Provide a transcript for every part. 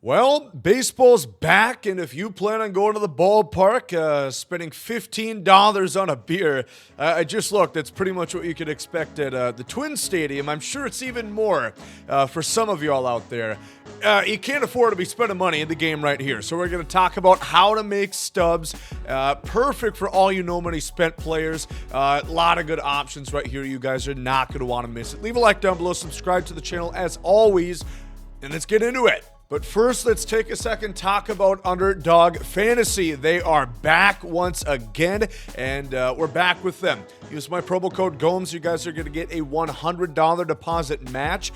Well, baseball's back, and if you plan on going to the ballpark, spending $15 on a beer, I just looked, that's pretty much what you could expect at the Twin Stadium. I'm sure it's even more for some of y'all out there. You can't afford to be spending money in the game right here, so we're going to talk about how to make stubs perfect for all you no money spent players. A lot of good options right here. You guys are not going to want to miss it. Leave a like down below, subscribe to the channel as always, and let's get into it. But first, let's take a second, talk about Underdog Fantasy. They are back once again, and we're back with them. Use my promo code GOMES. You guys are going to get a $100 deposit match.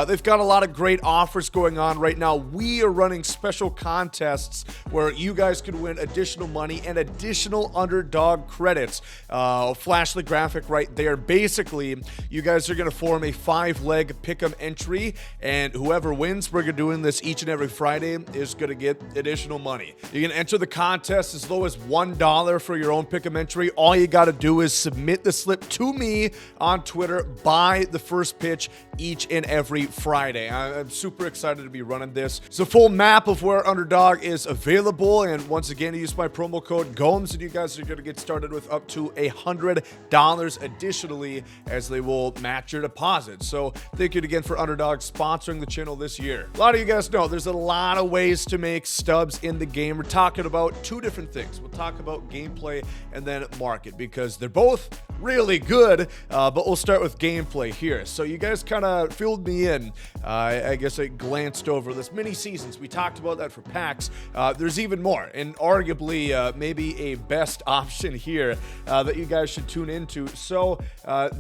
They've got a lot of great offers going on right now. We are running special contests where you guys can win additional money and additional Underdog credits. Flash the graphic right there. Basically, you guys are going to form a 5-leg pick'em entry, and whoever wins, we're going to doing this each and every Friday, is going to get additional money. You can enter the contest as low as $1 for your own pick'em entry. All you got to do is submit the slip to me on Twitter by the first pitch each and every Friday. I'm super excited to be running this. It's a full map of where Underdog is available, and once again, use my promo code GOMES, and you guys are going to get started with up to $100 additionally, as they will match your deposit. So thank you again for Underdog sponsoring the channel this year. A lot of you guys know there's a lot of ways to make stubs in the game. We're talking about two different things. We'll talk about gameplay and then market, because they're both really good, but we'll start with gameplay here. So you guys kind of filled me in. I guess I glanced over this mini seasons. We talked about that for packs. There's even more, and arguably maybe a best option here that you guys should tune into. So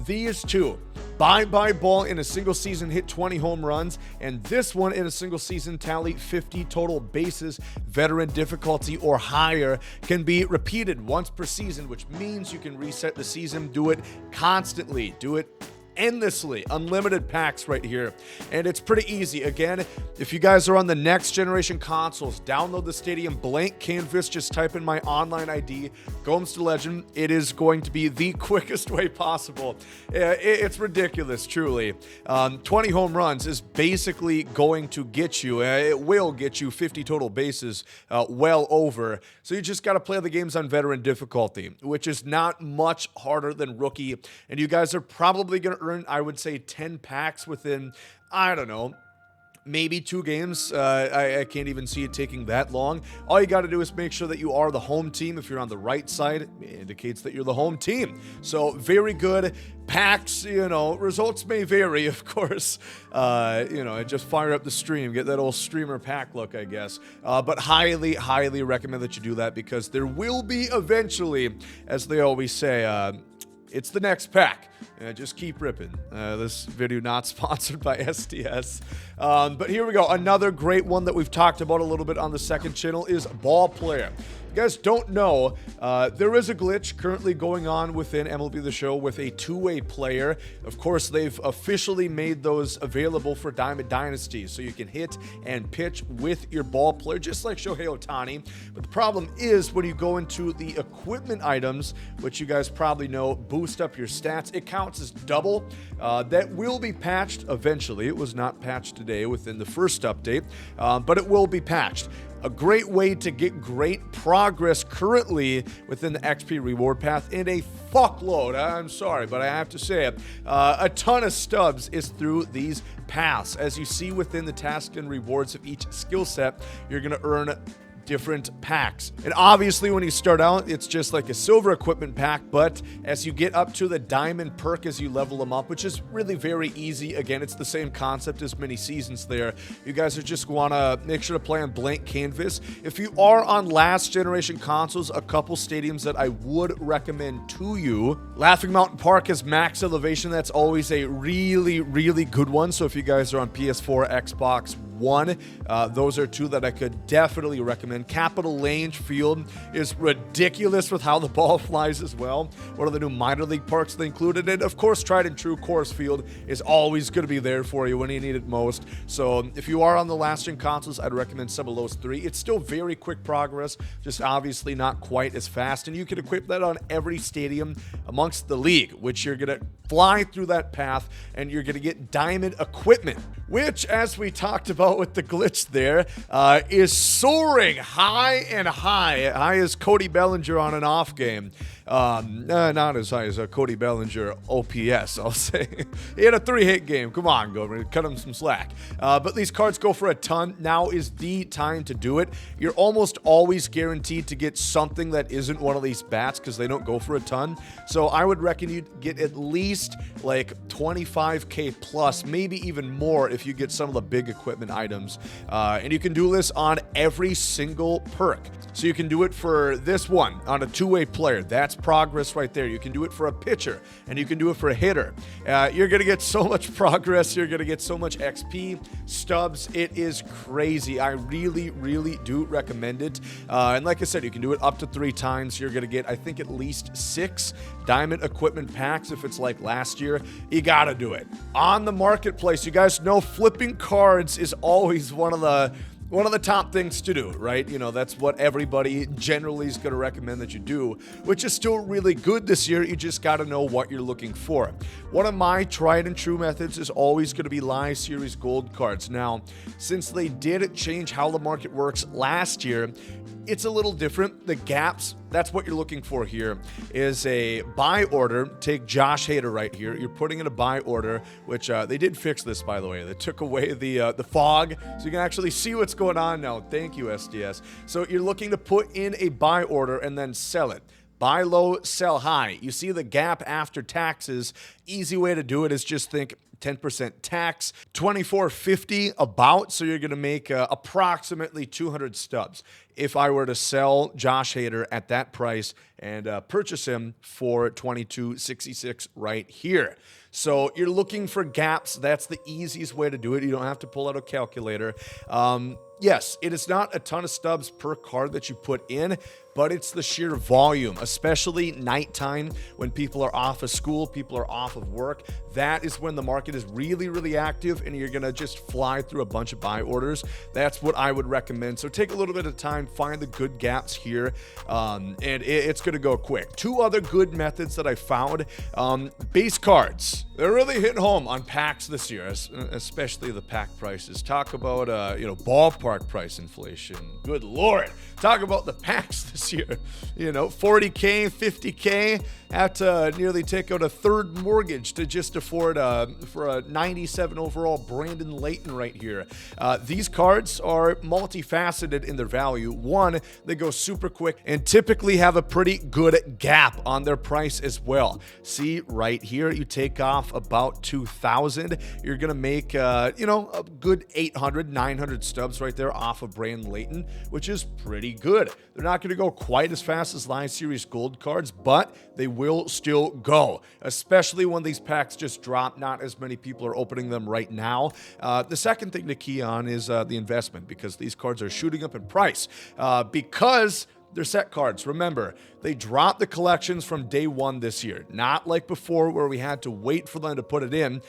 these two, Bye Ball in a single season hit 20 home runs, and this one in a single season tally 50 total bases, veteran difficulty or higher, can be repeated once per season, which means you can reset the season, do it constantly, do it endlessly. Unlimited packs right here, and it's pretty easy. Again, if you guys are on the next generation consoles, download the Stadium blank canvas. Just type in my online ID, GomesDaLegend. It is going to be the quickest way possible. It's ridiculous, truly. 20 home runs is basically going to get you, it will get you 50 total bases, well over. So you just got to play the games on veteran difficulty, which is not much harder than rookie, and you guys are probably going to earn, I would say, 10 packs within, I don't know, maybe 2 games. I can't even see it taking that long. All you got to do is make sure that you are the home team. If you're on the right side, it indicates that you're the home team. So very good packs. You know, results may vary, of course. You know, just fire up the stream, get that old streamer pack look, I guess. But highly, highly recommend that you do that, because there will be eventually, as they always say, it's the next pack. Just keep ripping. This video not sponsored by SDS. But here we go. Another great one that we've talked about a little bit on the second channel is Ball Player. You guys don't know, there is a glitch currently going on within MLB The Show with a two-way player. Of course, they've officially made those available for Diamond Dynasty, so you can hit and pitch with your ball player, just like Shohei Ohtani. But the problem is, when you go into the equipment items, which you guys probably know boost up your stats, it counts as double. That will be patched eventually. It was not patched today within the first update, but it will be patched. A great way to get great progress currently within the XP reward path, and a fuckload, I'm sorry, but I have to say it, a ton of stubs is through these paths. As you see within the tasks and rewards of each skill set, you're going to earn different packs. And obviously when you start out, it's just like a silver equipment pack, but as you get up to the diamond perk, as you level them up, which is really very easy. Again, it's the same concept as many seasons there. You guys are just want to make sure to play on blank canvas. If you are on last generation consoles, a couple stadiums that I would recommend to you. Laughing Mountain Park has max elevation. That's always a really, really good one. So if you guys are on PS4, Xbox One, those are two that I could definitely recommend. Capital Lane Field is ridiculous with how the ball flies as well. One of the new minor league parks they included. And of course, tried and true Coors Field is always going to be there for you when you need it most. So if you are on the last gen consoles, I'd recommend some of those 3. It's still very quick progress, just obviously not quite as fast. And you can equip that on every stadium amongst the league, which you're going to fly through that path and you're going to get diamond equipment, which, as we talked about out with the glitch there, is soaring high and high. High as Cody Bellinger on an off game. Not as high as Cody Bellinger OPS, I'll say. He had a 3-hit game. Come on, Gomer, cut him some slack. But these cards go for a ton. Now is the time to do it. You're almost always guaranteed to get something that isn't one of these bats because they don't go for a ton. So I would reckon you'd get at least like 25k plus, maybe even more if you get some of the big equipment items. And you can do this on every single perk. So you can do it for this one on a two-way player. That's progress right there. You can do it for a pitcher, and you can do it for a hitter. You're going to get so much progress. You're going to get so much XP. Stubs, it is crazy. I really, really do recommend it. And like I said, you can do it up to 3 times. You're going to get, I think, at least 6 diamond equipment packs if it's like last year. You got to do it. On the marketplace, you guys know flipping cards is always one of the top things to do, right? You know, that's what everybody generally is going to recommend that you do, which is still really good this year. You just got to know what you're looking for. One of my tried and true methods is always going to be live series gold cards. Now, since they did change how the market works last year, it's a little different. The gaps, that's what you're looking for here, is a buy order. Take Josh Hader right here. You're putting in a buy order, which they did fix this, by the way. They took away the fog, so you can actually see what's going on now. Thank you, SDS. So you're looking to put in a buy order and then sell it. Buy low, sell high. You see the gap after taxes. Easy way to do it is just think 10% tax, $24.50 about, so you're going to make approximately 200 stubs. If I were to sell Josh Hader at that price and purchase him for $22.66 right here. So you're looking for gaps. That's the easiest way to do it. You don't have to pull out a calculator. Yes, it is not a ton of stubs per card that you put in, but it's the sheer volume, especially nighttime when people are off of school, people are off of work. That is when the market is really, really active and you're going to just fly through a bunch of buy orders. That's what I would recommend. So take a little bit of time, find the good gaps here, and it's going to go quick. 2 other good methods that I found. Base cards. They're really hitting home on packs this year, especially the pack prices. Talk about, ballpark price inflation. Good Lord. Talk about the packs this year. 40K, 50K. Have to nearly take out a third mortgage to just afford for a 97 overall Brandon Layton right here. These cards are multifaceted in their value. One, they go super quick and typically have a pretty good gap on their price as well. See right here, you take off about 2,000. You're going to make, a good 800, 900 stubs right there off of Brandon Layton, which is pretty good. They're not going to go quite as fast as Live Series Gold cards, but they will still go, especially when these packs just drop. Not as many people are opening them right now. The second thing to key on is the investment, because these cards are shooting up in price because they're set cards. Remember, they dropped the collections from day one this year. Not like before where we had to wait for them to put it in.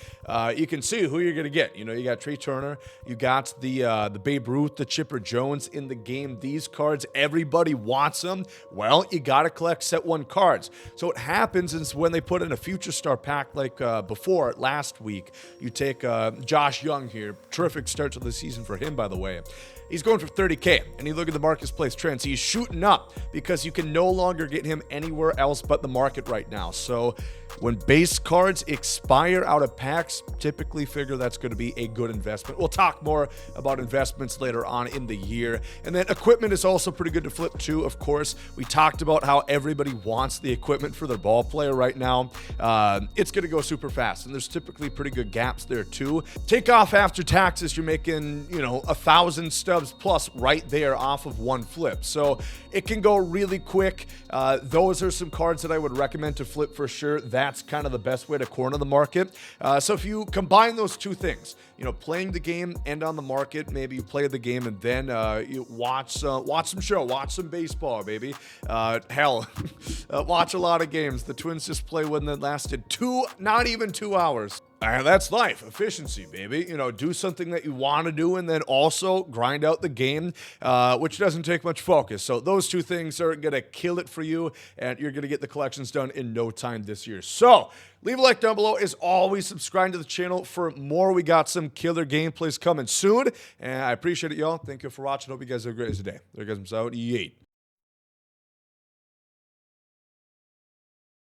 You can see who you're going to get. You got Trey Turner. You got the Babe Ruth, the Chipper Jones in the game. These cards, everybody wants them. Well, you got to collect set 1 cards. So what happens is when they put in a Future Star pack like before last week, you take Josh Young here. Terrific start to the season for him, by the way. He's going for 30K, and you look at the marketplace trends, he's shooting up because you can no longer get him anywhere else but the market right now. So when base cards expire out of packs, typically figure that's going to be a good investment. We'll talk more about investments later on in the year. And then equipment is also pretty good to flip too, of course. We talked about how everybody wants the equipment for their ball player right now. It's going to go super fast, and there's typically pretty good gaps there too. Take off after taxes, you're making, 1,000 stubs plus right there off of one flip. So it can go really quick. Those are some cards that I would recommend to flip for sure. That's kind of the best way to corner the market. So if you combine those 2 things, playing the game and on the market, maybe you play the game and then you watch some show, watch some baseball, baby. Watch a lot of games. The Twins just played one that lasted not even 2 hours. And that's life, efficiency, baby. You know, do something that you want to do and then also grind out the game, which doesn't take much focus. So those two things are going to kill it for you, and you're going to get the collections done in no time this year. So leave a like down below. As always, subscribe to the channel for more. We got some killer gameplays coming soon, and I appreciate it, y'all. Thank you for watching. Hope you guys have a great day. There goes out. Yeet.